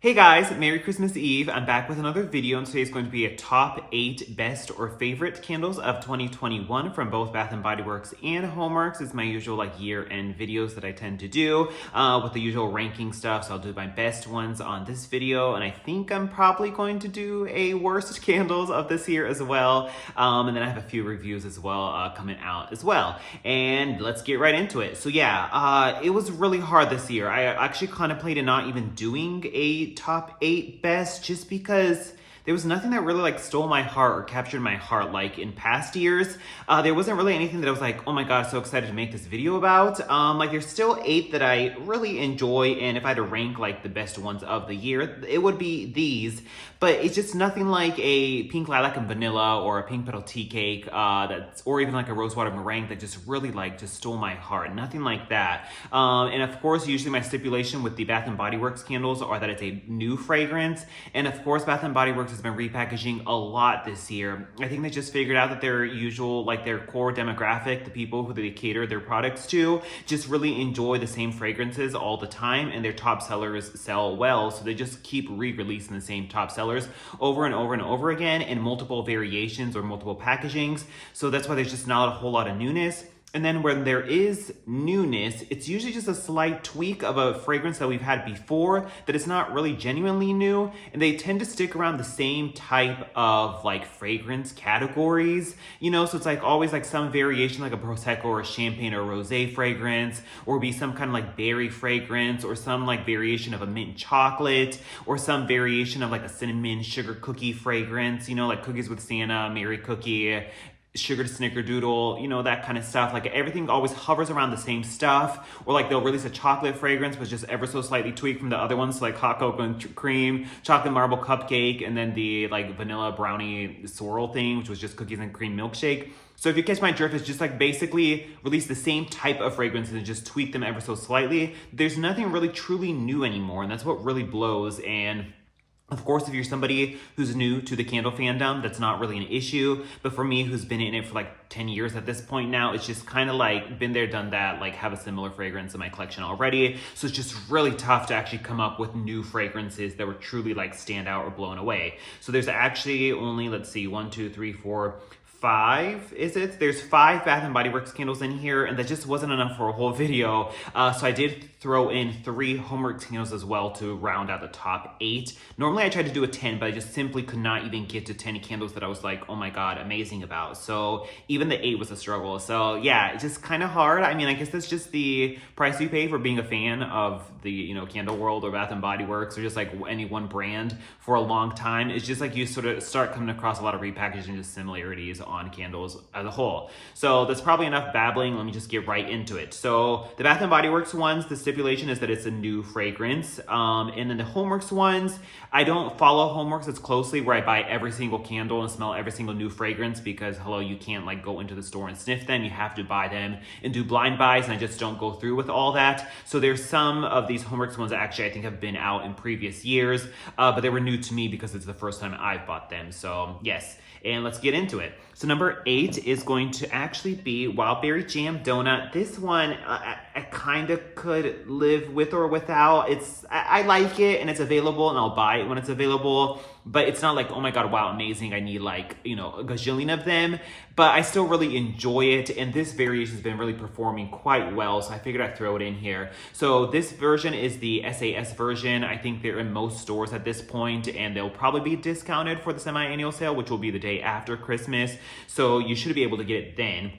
Hey guys, Merry Christmas Eve. I'm back with another video, and today's going to be a top 8 best or favorite candles of 2021 from both Bath & Body Works and HomeWorx. It's my usual year-end videos that I tend to do with the usual ranking stuff, so I'll do my best ones on this video, and I think I'm probably going to do a worst candles of this year as well, and then I have a few reviews as well coming out as well, and let's get right into it. So yeah, it was really hard this year. I actually contemplated not even doing a top 8 best just because there was nothing that really stole my heart or captured my heart like in past years. There wasn't really anything that I was like, oh my god, so excited to make this video about. There's still 8 that I really enjoy, and if I had to rank the best ones of the year, it would be these. But it's just nothing like a pink lilac and vanilla or a pink petal tea cake or even a rosewater meringue that just really just stole my heart. Nothing like that. And of course, usually my stipulation with the Bath & Body Works candles are that it's a new fragrance. And of course, Bath & Body Works has been repackaging a lot this year. I think they just figured out that their usual, their core demographic, the people who they cater their products to, just really enjoy the same fragrances all the time, and their top sellers sell well, so they just keep re-releasing the same top sellers over and over and over again in multiple variations or multiple packagings. So that's why there's just not a whole lot of newness. And then when there is newness, it's usually just a slight tweak of a fragrance that we've had before that is not really genuinely new. And they tend to stick around the same type of fragrance categories, so it's always some variation, like a Prosecco or a champagne or a rosé fragrance, or be some kind of berry fragrance, or some variation of a mint chocolate, or some variation of a cinnamon sugar cookie fragrance, like Cookies with Santa, Mary Cookie, Sugar to Snickerdoodle, that kind of stuff. Everything always hovers around the same stuff, or they'll release a chocolate fragrance but just ever so slightly tweaked from the other ones, like hot cocoa and cream, chocolate marble cupcake, and then the vanilla brownie swirl thing, which was just cookies and cream milkshake. So if you catch my drift, it's just basically release the same type of fragrances and just tweak them ever so slightly. There's nothing really truly new anymore, and that's what really blows. And of course, if you're somebody who's new to the candle fandom, that's not really an issue. But for me, who's been in it for 10 years at this point now, it's just kind of been there, done that, have a similar fragrance in my collection already. So it's just really tough to actually come up with new fragrances that would truly stand out or blown away. So there's actually only, let's see, 1, 2, 3, 4, 5, is it? There's 5 Bath & Body Works candles in here, and that just wasn't enough for a whole video. So I did throw in 3 HomeWorx candles as well to round out the top 8. Normally I tried to do a 10, but I just simply could not even get to 10 candles that I was oh my god, amazing about. So even the 8 was a struggle. So yeah, it's just kind of hard. I mean, I guess that's just the price you pay for being a fan of the, candle world or Bath & Body Works, or just any one brand for a long time. It's just you sort of start coming across a lot of repackaging similarities on candles as a whole. So that's probably enough babbling. Let me just get right into it. So the Bath & Body Works ones, the stipulation is that it's a new fragrance. And then the HomeWorx ones, I don't follow HomeWorx as closely, where I buy every single candle and smell every single new fragrance, because hello, you can't go into the store and sniff them. You have to buy them and do blind buys, and I just don't go through with all that. So there's some of these HomeWorx ones that actually I think have been out in previous years, but they were new to me because it's the first time I've bought them. So yes, and let's get into it. So number 8 is going to actually be Wild Berry Jam Donut. This one, I kind of could live with or without. I like it, and it's available, and I'll buy it when it's available. But it's not oh my god, wow, amazing, I need a gajillion of them. But I still really enjoy it, and this variation has been really performing quite well, so I figured I'd throw it in here. So this version is the SAS version. I think they're in most stores at this point, and they'll probably be discounted for the semi-annual sale, which will be the day after Christmas. So you should be able to get it then.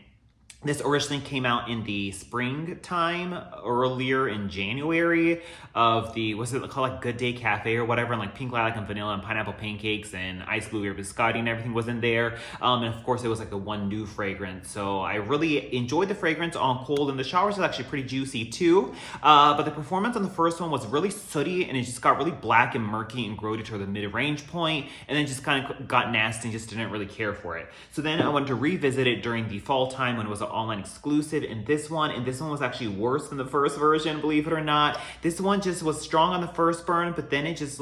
This originally came out in the springtime, earlier in January, of the, what's it called, Good Day Cafe or whatever, and pink lilac and vanilla and pineapple pancakes and ice blueberry biscotti and everything was in there. And of course it was the one new fragrance. So I really enjoyed the fragrance on cold, and the showers is actually pretty juicy too. But the performance on the first one was really sooty, and it just got really black and murky and grody to the mid-range point, and then just kind of got nasty and just didn't really care for it. So then I wanted to revisit it during the fall time when it was an online exclusive in this one, and this one was actually worse than the first version, believe it or not. This one just was strong on the first burn, but then it just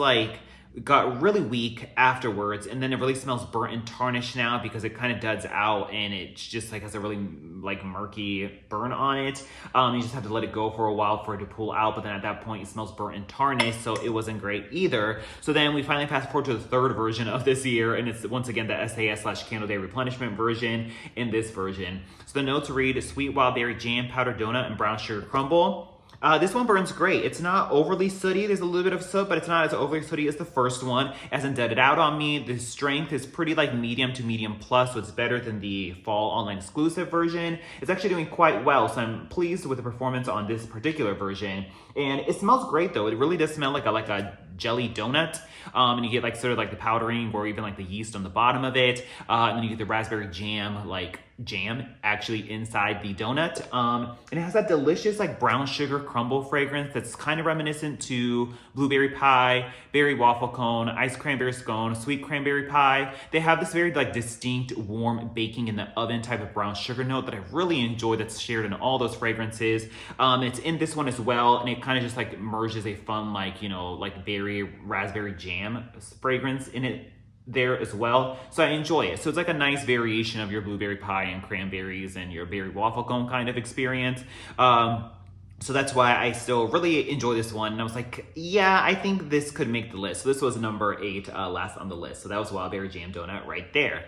got really weak afterwards, and then it really smells burnt and tarnished now because it kind of duds out and it just like has a really like murky burn on it. You just have to let it go for a while for it to pull out, but then at that point it smells burnt and tarnished, so it wasn't great either. So then we finally fast forward to the third version of this year, and it's once again the SAS/Candle Day replenishment version in this version. So the notes read sweet wild berry jam, powdered donut, and brown sugar crumble. This one burns great. It's not overly sooty. There's a little bit of soot, but it's not as overly sooty as the first one. It hasn't deaded out on me. The strength is pretty like medium to medium plus, so it's better than the fall online exclusive version. It's actually doing quite well, so I'm pleased with the performance on this particular version. And it smells great though. It really does smell like a jelly donut. And you get like sort of like the powdering or even like the yeast on the bottom of it. And then you get the raspberry jam, like jam actually inside the donut. And it has that delicious like brown sugar crumble fragrance that's kind of reminiscent to blueberry pie, berry waffle cone, iced cranberry scone, sweet cranberry pie. They have this very like distinct warm baking in the oven type of brown sugar note that I really enjoy that's shared in all those fragrances. It's in this one as well, and it kind of just like merges a fun like, you know, like berry raspberry jam fragrance in it there as well, so I enjoy it. So it's like a nice variation of your blueberry pie and cranberries and your berry waffle cone kind of experience. So that's why I still really enjoy this one. And I was like, yeah, I think this could make the list. So this was number 8 last on the list. So that was Wild Berry Jam Donut right there.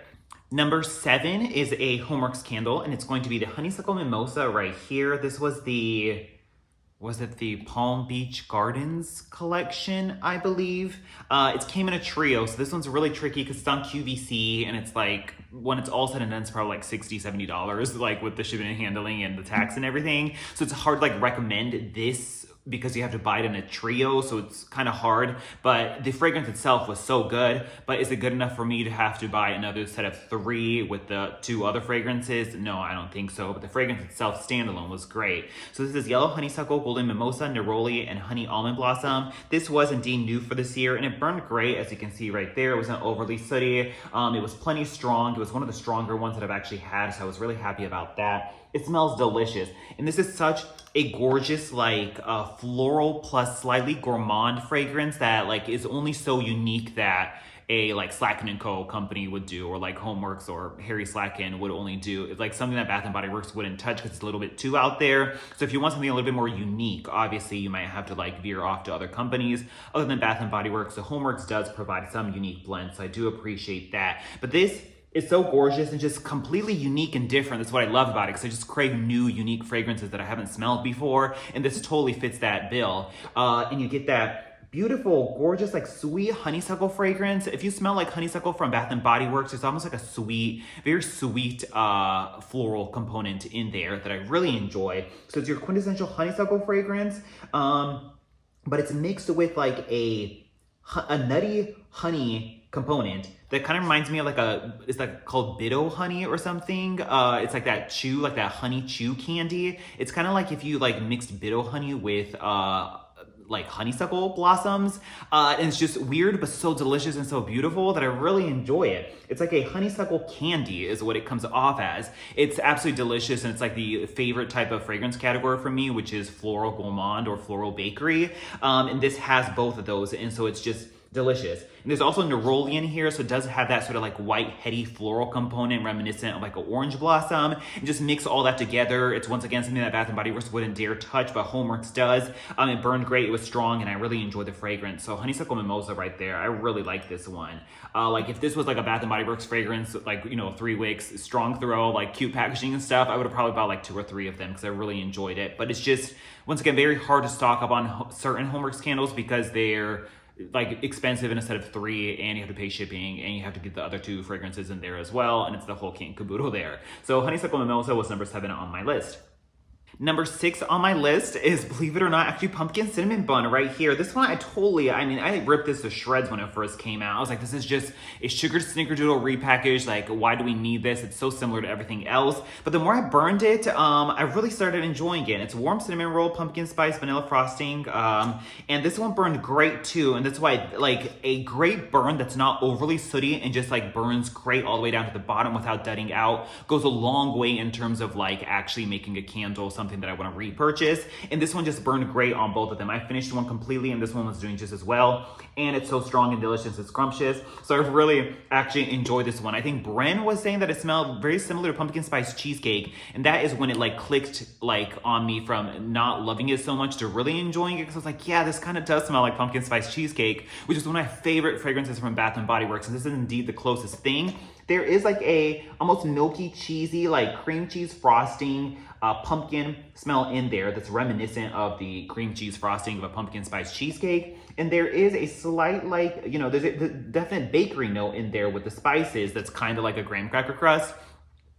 Number 7 is a HomeWorx candle, and it's going to be the Honeysuckle Mimosa right here. This was the Palm Beach Gardens collection, I believe. It came in a trio, so this one's really tricky because it's on QVC, and it's like, when it's all said and done, it's probably like $60, $70, like with the shipping and handling and the tax and everything. So it's hard to like recommend this because you have to buy it in a trio, so it's kind of hard. But the fragrance itself was so good, but is it good enough for me to have to buy another set of 3 with the 2 other fragrances? No, I don't think so, but the fragrance itself standalone was great. So this is Yellow Honeysuckle, Golden Mimosa, Neroli, and Honey Almond Blossom. This was indeed new for this year, and it burned great, as you can see right there. It wasn't overly sooty. It was plenty strong. It was one of the stronger ones that I've actually had, so I was really happy about that. It smells delicious, and this is such a gorgeous like floral plus slightly gourmand fragrance that like is only so unique that a like Slatkin & Co. company would do, or like HomeWorx or Harry Slatkin would only do. It's like something that Bath & Body Works wouldn't touch because it's a little bit too out there. So if you want something a little bit more unique, obviously you might have to like veer off to other companies other than Bath & Body Works. So HomeWorx does provide some unique blends, so I do appreciate that. But this is so gorgeous and just completely unique and different. That's what I love about it, because I just crave new, unique fragrances that I haven't smelled before, and this totally fits that bill. And you get that beautiful, gorgeous, like sweet honeysuckle fragrance. If you smell like honeysuckle from Bath & Body Works, it's almost like a sweet, very sweet floral component in there that I really enjoy. So it's your quintessential honeysuckle fragrance, but it's mixed with like a nutty honey component that kind of reminds me of like it's like called Bido honey or something. It's like that chew, like that honey chew candy. It's kind of like if you like mixed Bido honey with like honeysuckle blossoms, and it's just weird but so delicious and so beautiful that I really enjoy it. It's like a honeysuckle candy is what it comes off as. It's absolutely delicious, and it's like the favorite type of fragrance category for me, which is floral gourmand or floral bakery, and this has both of those, and so it's just delicious. And there's also neroli in here, so it does have that sort of like white, heady floral component reminiscent of like an orange blossom. And just mix all that together. It's once again something that Bath & Body Works wouldn't dare touch, but HomeWorx does. It burned great, it was strong, and I really enjoyed the fragrance. So Honeysuckle Mimosa right there, I really like this one. Like if this was like a Bath & Body Works fragrance, like, you know, 3 wicks, strong throw, like cute packaging and stuff, I would have probably bought like 2 or 3 of them because I really enjoyed it. But it's just, once again, very hard to stock up on certain HomeWorx candles because they're like expensive in a set of 3, and you have to pay shipping, and you have to get the other 2 fragrances in there as well, and it's the whole kit and caboodle there. So Honeysuckle Mimosa was number 7 on my list. Number 6 on my list is, believe it or not, actually Pumpkin Cinnamon Bun right here. This one I ripped this to shreds when it first came out. I was like, this is just a sugar snickerdoodle repackaged. Like, why do we need this? It's so similar to everything else. But the more I burned it, I really started enjoying it. It's warm cinnamon roll, pumpkin spice, vanilla frosting. And this one burned great too. And that's why, like, a great burn that's not overly sooty and just like burns great all the way down to the bottom without dudding out goes a long way in terms of like actually making a candle something something that I want to repurchase. And this one just burned great on both of them. I finished one completely and this one was doing just as well. And it's so strong and delicious and scrumptious. So I really actually enjoyed this one. I think Bren was saying that it smelled very similar to pumpkin spice cheesecake. And that is when it like clicked like on me from not loving it so much to really enjoying it. Because I was like, yeah, this kind of does smell like pumpkin spice cheesecake, which is one of my favorite fragrances from Bath & Body Works. And this is indeed the closest thing. There is like a almost milky, cheesy, like cream cheese frosting, pumpkin smell in there that's reminiscent of the cream cheese frosting of a pumpkin spice cheesecake. And there is a slight like, you know, there's a definite bakery note in there with the spices that's kind of like a graham cracker crust.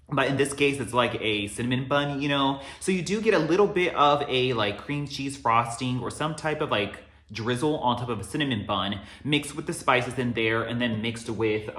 But in this case, it's like a cinnamon bun, you know? So you do get a little bit of a like cream cheese frosting or some type of like drizzle on top of a cinnamon bun mixed with the spices in there and then mixed with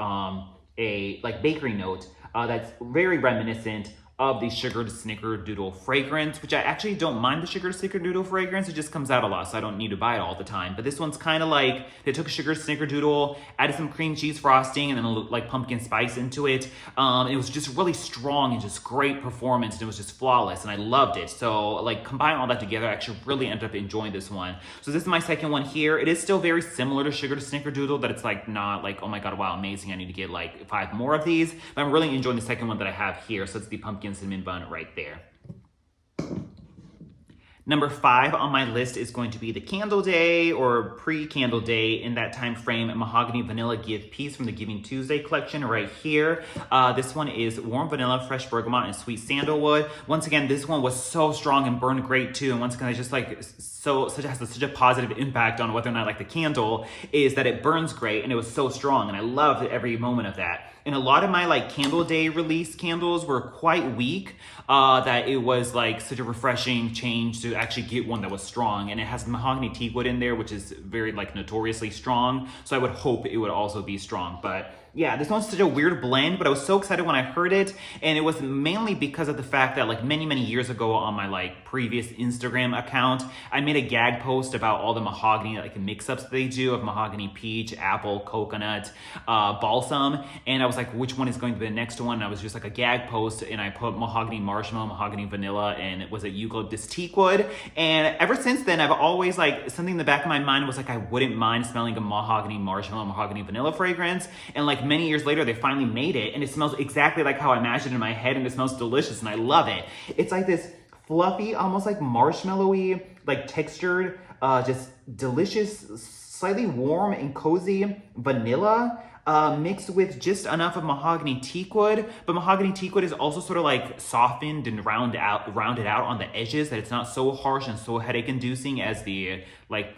a like bakery note that's very reminiscent of the sugared snickerdoodle fragrance, which I actually don't mind the sugared snickerdoodle fragrance. It just comes out a lot, so I don't need to buy it all the time. But this one's kind of like, they took a sugared snickerdoodle, added some cream cheese frosting, and then like pumpkin spice into it. It was just really strong and just great performance, and it was just flawless, and I loved it. So like combine all that together, I actually really ended up enjoying this one. So this is my second one here. It is still very similar to sugared snickerdoodle, but it's like not like, oh my God, wow, amazing. I need to get like 5 more of these. But I'm really enjoying the second one that I have here. So it's the pumpkin cinnamon bun right there. Number 5 on my list is going to be the Candle Day or pre-Candle Day in that time frame Mahogany Vanilla Give Peace from the Giving Tuesday collection right here. This one is warm vanilla, fresh bergamot, and sweet sandalwood. Once again, this one was so strong and burned great too. And once again, I just like has such a positive impact on whether or not I like the candle is that it burns great and it was so strong and I loved every moment of that. And a lot of my like Candle Day release candles were quite weak, that it was like such a refreshing change to actually get one that was strong. And it has mahogany teakwood in there, which is very like notoriously strong. So I would hope it would also be strong. But yeah, this one's such a weird blend, but I was so excited when I heard it. And it was mainly because of the fact that like many, many years ago on my like previous Instagram account, I made a gag post about all the mahogany like mix-ups they do of mahogany peach, apple, coconut, balsam. And I was like, which one is going to be the next one? And I was just like a gag post and I put mahogany marshmallow, mahogany vanilla, and it was a eucalyptus teakwood. And ever since then, I've always like something in the back of my mind was like, I wouldn't mind smelling a mahogany marshmallow, mahogany vanilla fragrance. And like many years later, they finally made it and it smells exactly like how I imagined in my head and it smells delicious and I love it. It's like this fluffy, almost like marshmallowy, like textured, just delicious, slightly warm and cozy vanilla. Mixed with just enough of mahogany teakwood, but mahogany teakwood is also sort of like softened and rounded out on the edges, that it's not so harsh and so headache-inducing as the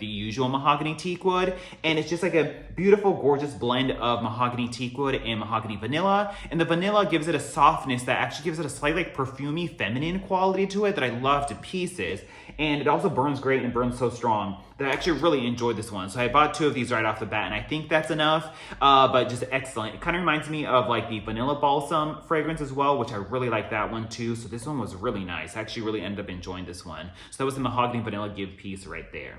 usual mahogany teakwood. And it's just like a beautiful, gorgeous blend of mahogany teakwood and mahogany vanilla. And the vanilla gives it a softness that actually gives it a slightly like perfumey, feminine quality to it that I love to pieces. And it also burns great and it burns so strong that I actually really enjoyed this one. So I bought 2 of these right off the bat and I think that's enough, but just excellent. It kind of reminds me of like the vanilla balsam fragrance as well, which I really like that one too. So this one was really nice. I actually really ended up enjoying this one. So that was the mahogany vanilla give piece right there.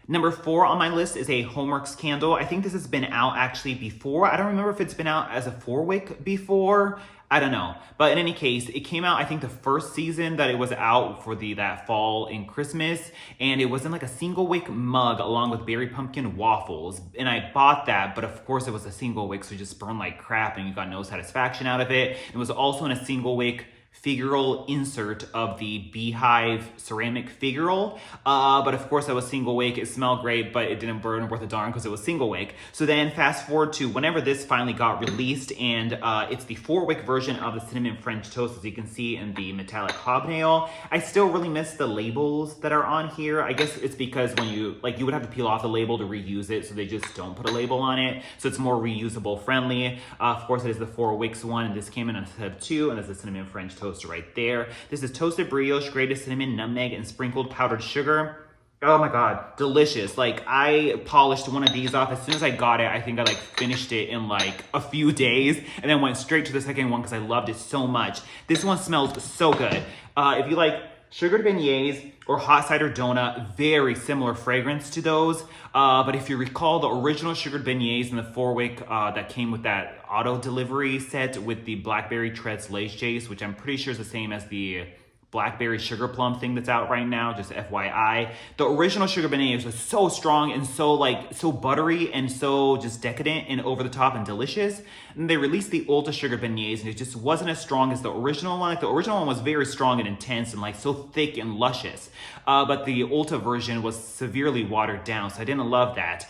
Number 4 on my list is a HomeWorx candle. I think this has been out actually before. I don't remember if it's been out as a 4-wick before. I don't know. But in any case, it came out, I think, the first season that it was out for that fall and Christmas. And it was in like a single wick mug along with berry pumpkin waffles. And I bought that, but of course it was a single wick, so it just burned like crap and you got no satisfaction out of it. It was also in a single wick figural insert of the beehive ceramic figural, but of course that was single wick. It smelled great, but it didn't burn worth a darn because it was single wick. So then fast forward to whenever this finally got released, and it's the 4-wick version of the cinnamon French toast, as you can see in the metallic hobnail. I still really miss the labels that are on here. I guess it's because when you would have to peel off the label to reuse it, so they just don't put a label on it, so it's more reusable friendly. Of course it is the 4 wicks one, and this came in a set of 2, and there's the cinnamon French toast right there. This is toasted brioche, grated cinnamon, nutmeg, and sprinkled powdered sugar. Oh my God, delicious. Like I polished one of these off as soon as I got it. I think I like finished it in like a few days and then went straight to the second one because I loved it so much. This one smells so good. If you like sugared beignets or hot cider donut, very similar fragrance to those. But if you recall the original sugared beignets in the 4-wick that came with that auto delivery set with the blackberry treads lace chase, which I'm pretty sure is the same as the blackberry sugar plum thing that's out right now, just FYI. The original sugar beignets was so strong and so buttery and so just decadent and over the top and delicious. And they released the Ulta sugar beignets and it just wasn't as strong as the original one. Like the original one was very strong and intense and like so thick and luscious. But the Ulta version was severely watered down, so I didn't love that.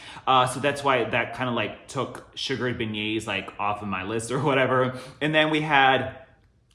So that's why that kind of like took sugared beignets like off of my list or whatever. And then we had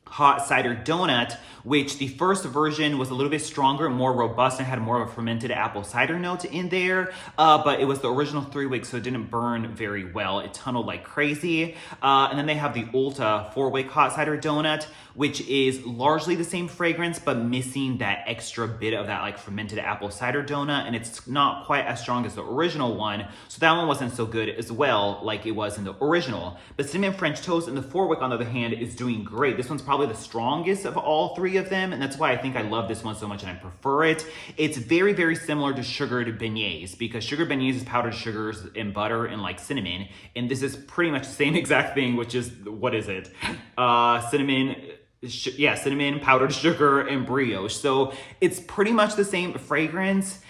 hot cider donut, which the first version was a little bit stronger and more robust and had more of a fermented apple cider note in there, but it was the original 3 weeks, so it didn't burn very well. It tunneled like crazy. And then they have the Ulta 4-wick hot cider donut, which is largely the same fragrance, but missing that extra bit of that like fermented apple cider donut, and it's not quite as strong as the original one, so that one wasn't so good as well like it was in the original. But cinnamon French toast in the 4-wick, on the other hand, is doing great. This one's probably the strongest of all 3 of them, and that's why I think I love this one so much and I prefer it. It's very, very similar to sugared beignets, because sugared beignets is powdered sugars and butter and like cinnamon, and this is pretty much the same exact thing, which is, what is it? Cinnamon, powdered sugar, and brioche. So it's pretty much the same fragrance.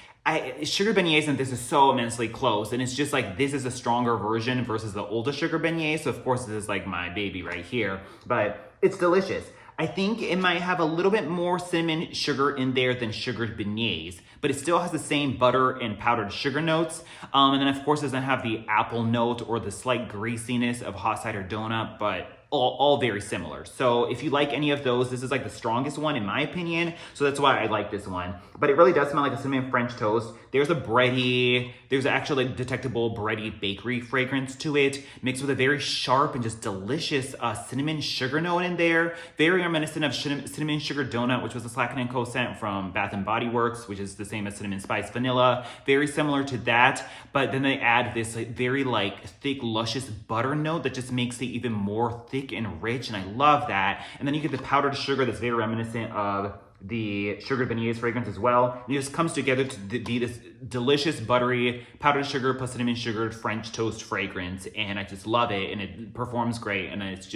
Sugar beignets and this is so immensely close, and it's just like this is a stronger version versus the Ulta sugar beignet. So of course this is like my baby right here, but it's delicious. I think it might have a little bit more cinnamon sugar in there than sugared beignets, but it still has the same butter and powdered sugar notes. And then of course it doesn't have the apple note or the slight greasiness of hot cider donut, but all very similar. So if you like any of those, this is like the strongest one in my opinion. So that's why I like this one. But it really does smell like a cinnamon French toast. There's there's actually like detectable bready bakery fragrance to it, mixed with a very sharp and just delicious cinnamon sugar note in there. Very reminiscent of cinnamon sugar donut, which was a Slatkin & Co. scent from Bath & Body Works, which is the same as cinnamon spice vanilla. Very similar to that, but then they add this like very like thick, luscious butter note that just makes it even more thick and rich, and I love that. And then you get the powdered sugar that's very reminiscent of the sugared beignets fragrance as well. And it just comes together to be this delicious buttery powdered sugar plus cinnamon sugared French toast fragrance, and I just love it, and it performs great, and it's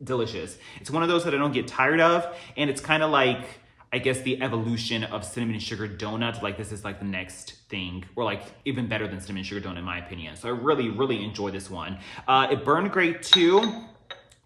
delicious. It's one of those that I don't get tired of, and it's kind of like, I guess, the evolution of cinnamon sugar donut. Like this is like the next thing, or like even better than cinnamon sugar donut in my opinion. So I really, really enjoy this one. It burned great too.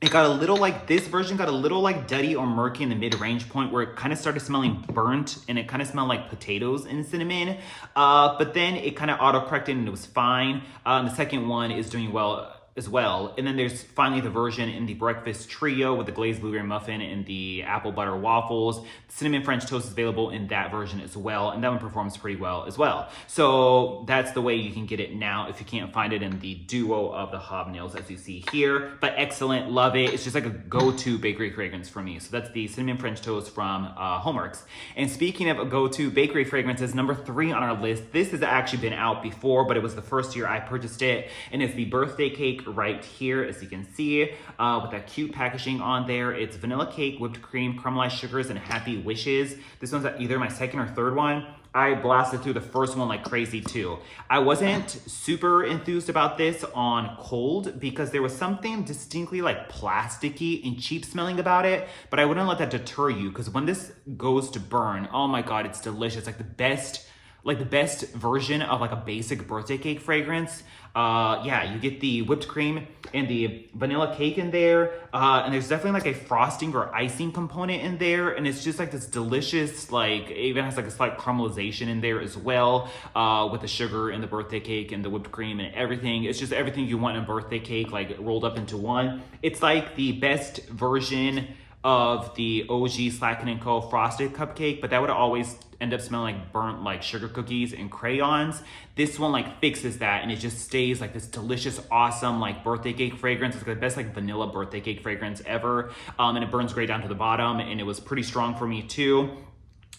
It got a little like, this version got a little like duddy or murky in the mid-range point where it kind of started smelling burnt and it kind of smelled like potatoes and cinnamon. But then it kind of auto-corrected and it was fine. The second one is doing well as well. And then there's finally the version in the breakfast trio with the glazed blueberry muffin and the apple butter waffles. Cinnamon French toast is available in that version as well, and that one performs pretty well as well. So that's the way you can get it now if you can't find it in the duo of the hobnails as you see here. But excellent, love it. It's just like a go-to bakery fragrance for me. So that's the cinnamon French toast from HomeWorx. And speaking of a go-to bakery fragrances, number 3 on our list, this has actually been out before, but it was the first year I purchased it, and it's the birthday cake right here, as you can see, with that cute packaging on there. It's vanilla cake, whipped cream, caramelized sugars, and happy wishes. This one's either my second or third one. I blasted through the first one like crazy too. I wasn't super enthused about this on cold because there was something distinctly like plasticky and cheap smelling about it, but I wouldn't let that deter you, because when this goes to burn, oh my god, it's delicious. Like the best version of like a basic birthday cake fragrance. Yeah, you get the whipped cream and the vanilla cake in there, and there's definitely like a frosting or icing component in there, and it's just like this delicious, like it even has like a slight caramelization in there as well, with the sugar and the birthday cake and the whipped cream and everything. It's just everything you want in a birthday cake, like rolled up into one. It's like the best version of the OG Slatkin & Co. frosted cupcake, but that would always end up smelling like burnt like sugar cookies and crayons. This one like fixes that, and it just stays like this delicious, awesome like birthday cake fragrance. It's the best like vanilla birthday cake fragrance ever, and it burns great down to the bottom, and it was pretty strong for me too.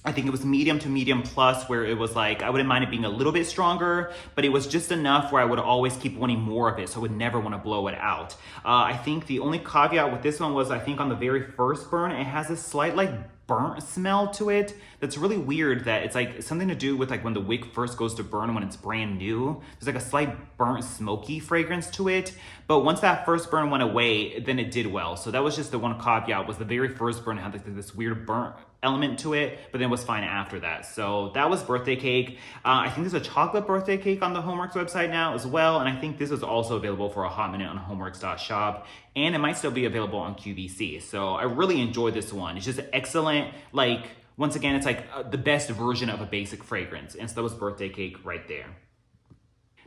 I think it was medium to medium plus, where it was like, I wouldn't mind it being a little bit stronger, but it was just enough where I would always keep wanting more of it, so I would never want to blow it out. I think the only caveat with this one was, I think on the very first burn, it has a slight like burnt smell to it that's really weird, that it's like something to do with like when the wick first goes to burn when it's brand new. There's like a slight burnt smoky fragrance to it, but once that first burn went away, then it did well. So that was just the one caveat, was the very first burn had like this weird burnt element to it, but then was fine after that. So that was birthday cake. I think there's a chocolate birthday cake on the HomeWorx website now as well, and I think this is also available for a hot minute on HomeWorx.shop, and it might still be available on QVC. So I really enjoyed this one. It's just excellent, like, once again, it's like the best version of a basic fragrance, and so that was birthday cake right there.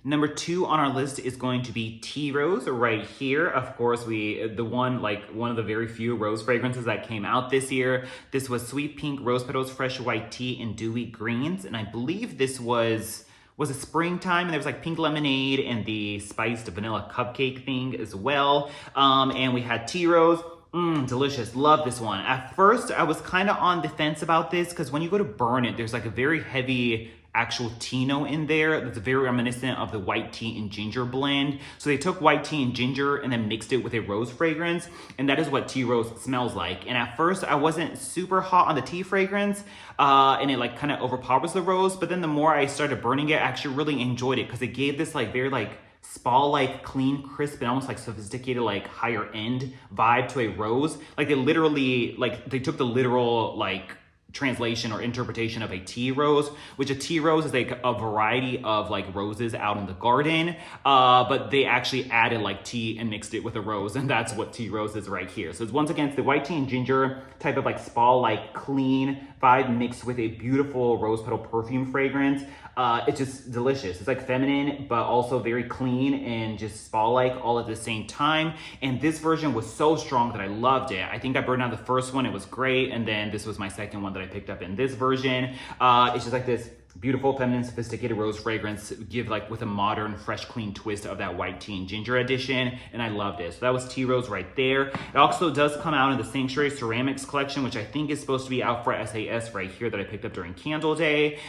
Number 2 on our list is going to be Tea Rose right here. Of course, one of the very few rose fragrances that came out this year. This was Sweet Pink Rose Petals, Fresh White Tea, and Dewy Greens. And I believe this was a springtime, and there was like pink lemonade and the spiced vanilla cupcake thing as well. And we had Tea Rose. Delicious. Love this one. At first, I was kind of on the fence about this because when you go to burn it, there's like a very heavy actual tea note in there that's very reminiscent of the white tea and ginger blend. So they took white tea and ginger and then mixed it with a rose fragrance, and that is what Tea Rose smells like. And at first I wasn't super hot on the tea fragrance, and it like kind of overpowers the rose, but then the more I started burning it, I actually really enjoyed it because it gave this like very like spa-like, clean, crisp, and almost like sophisticated, like higher end vibe to a rose. Like they literally, like they took the literal like translation or interpretation of a tea rose, which a tea rose is like a variety of like roses out in the garden, but they actually added like tea and mixed it with a rose, and that's what Tea Rose is right here. So it's once again, it's the white tea and ginger type of like spa-like clean vibe mixed with a beautiful rose petal perfume fragrance. It's just delicious. It's like feminine, but also very clean and just spa-like all at the same time. And this version was so strong that I loved it. I think I burned out the first one. It was great. And then this was my second one that I picked up in this version. It's just like this beautiful, feminine, sophisticated rose fragrance, give like with a modern, fresh, clean twist of that white tea and ginger edition, and I loved it. So that was Tea Rose right there. It also does come out in the Sanctuary Ceramics collection, which I think is supposed to be out for SAS right here that I picked up during Candle Day.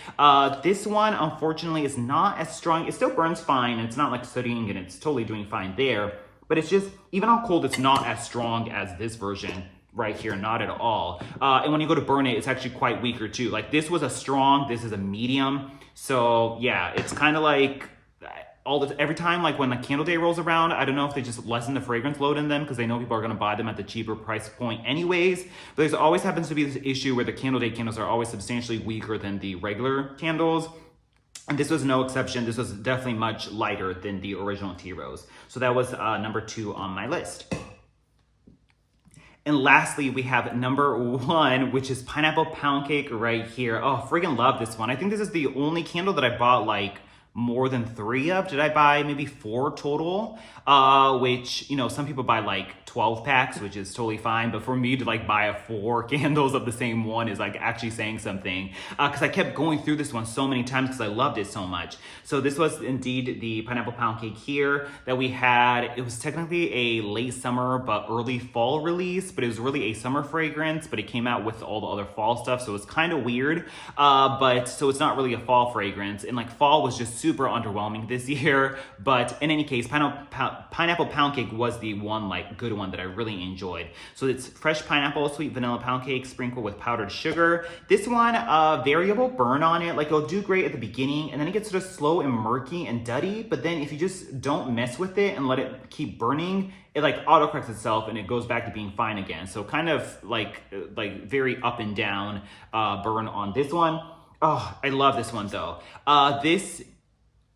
This one, unfortunately, is not as strong. It still burns fine, and it's not like sootying, and it's totally doing fine there, but it's just, even on cold, it's not as strong as this version right here, not at all. And when you go to burn it, it's actually quite weaker too. Like this was a strong, this is a medium. So yeah, it's kind of like every time like when the Candle Day rolls around, I don't know if they just lessen the fragrance load in them because they know people are gonna buy them at the cheaper price point anyways. But there's always happens to be this issue where the Candle Day candles are always substantially weaker than the regular candles. And this was no exception. This was definitely much lighter than the original Tea Rose. So that was number 2 on my list. And lastly, we have number 1, which is Pineapple Pound Cake right here. Oh, friggin' love this one. I think this is the only candle that I bought like more than 3 of. Did I buy maybe 4 total? Which, you know, some people buy like 12 packs, which is totally fine. But for me to like buy 4 candles of the same one is like actually saying something. Because I kept going through this one so many times because I loved it so much. So this was indeed the Pineapple Pound Cake here that we had. It was technically a late summer but early fall release, but it was really a summer fragrance, but it came out with all the other fall stuff. So it's kind of weird. But so it's not really a fall fragrance. And like fall was just super underwhelming this year. But in any case, Pineapple Pound Cake was the one like good one that I really enjoyed. So it's fresh pineapple, sweet vanilla pound cake sprinkled with powdered sugar. This one, variable burn on it. Like it'll do great at the beginning and then it gets sort of slow and murky and duddy. But then if you just don't mess with it and let it keep burning, it like auto corrects itself and it goes back to being fine again. So kind of like very up and down burn on this one. Oh, I love this one though. This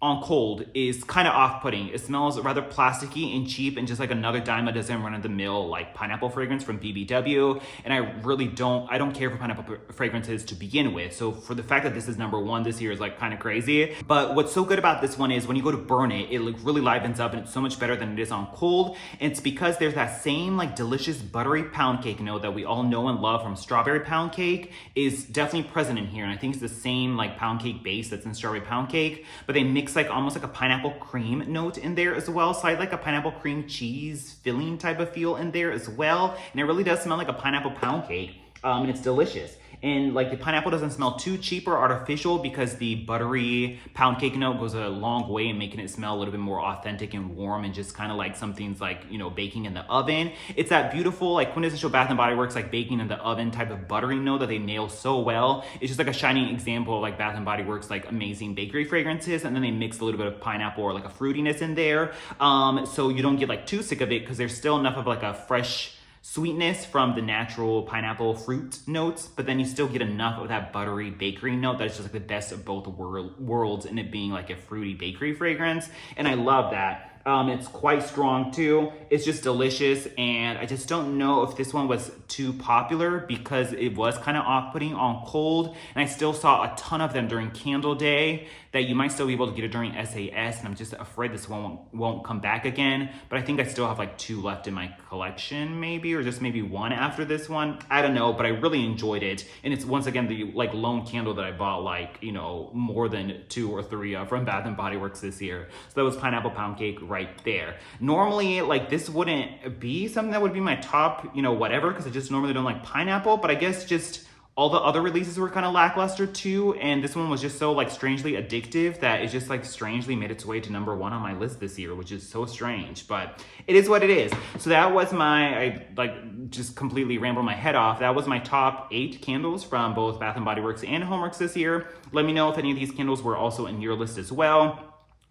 on cold is kind of off-putting. It smells rather plasticky and cheap and just like another dime a dozen run-of-the-mill like pineapple fragrance from BBW. And I don't care for pineapple fragrances to begin with. So for the fact that this is number 1 this year is like kind of crazy. But what's so good about this one is when you go to burn it, it like really livens up and it's so much better than it is on cold. And it's because there's that same like delicious buttery pound cake note that we all know and love from strawberry pound cake is definitely present in here. And I think it's the same like pound cake base that's in strawberry pound cake, but they mix like almost like a pineapple cream note in there as well. So I like a pineapple cream cheese filling type of feel in there as well. And it really does smell like a pineapple pound cake. And it's delicious. And like the pineapple doesn't smell too cheap or artificial because the buttery pound cake note goes a long way in making it smell a little bit more authentic and warm and just kind of like something's like, you know, baking in the oven. It's that beautiful like quintessential Bath & Body Works like baking in the oven type of buttery note that they nail so well. It's just like a shining example of like Bath & Body Works like amazing bakery fragrances, and then they mix a little bit of pineapple or like a fruitiness in there. So you don't get like too sick of it because there's still enough of like a fresh sweetness from the natural pineapple fruit notes, but then you still get enough of that buttery bakery note that is just like the best of both worlds, and it being like a fruity bakery fragrance. And I love that. It's quite strong too. It's just delicious, and I just don't know if this one was too popular because it was kind of off-putting on cold, and I still saw a ton of them during Candle Day that you might still be able to get it during SAS, and I'm just afraid this one won't come back again. But I think I still have like 2 left in my collection, maybe, or just maybe 1 after this one. I don't know, but I really enjoyed it, and it's once again the like lone candle that I bought like, you know, more than 2 or 3 of from Bath and Body Works this year. So that was Pineapple Pound Cake right there. Normally, like this wouldn't be something that would be my top, you know, whatever, because I just normally don't like pineapple, but I guess just all the other releases were kind of lackluster too, and this one was just so like strangely addictive that it just like strangely made its way to #1 on my list this year, which is so strange, but it is what it is. So that was I like just completely rambled my head off. That was my top 8 candles from both Bath and Body Works and HomeWorx this year. Let me know if any of these candles were also in your list as well.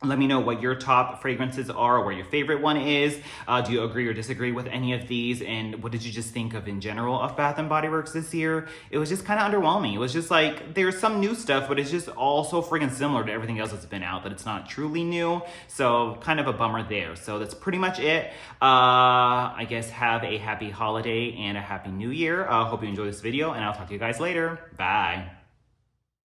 Let me know what your top fragrances are, or what your favorite one is. Do you agree or disagree with any of these? And what did you just think of in general of Bath and Body Works this year? It was just kind of underwhelming. It was just like, there's some new stuff, but it's just all so friggin' similar to everything else that's been out that it's not truly new. So kind of a bummer there. So that's pretty much it. I guess have a happy holiday and a happy new year. Hope you enjoyed this video, and I'll talk to you guys later. Bye.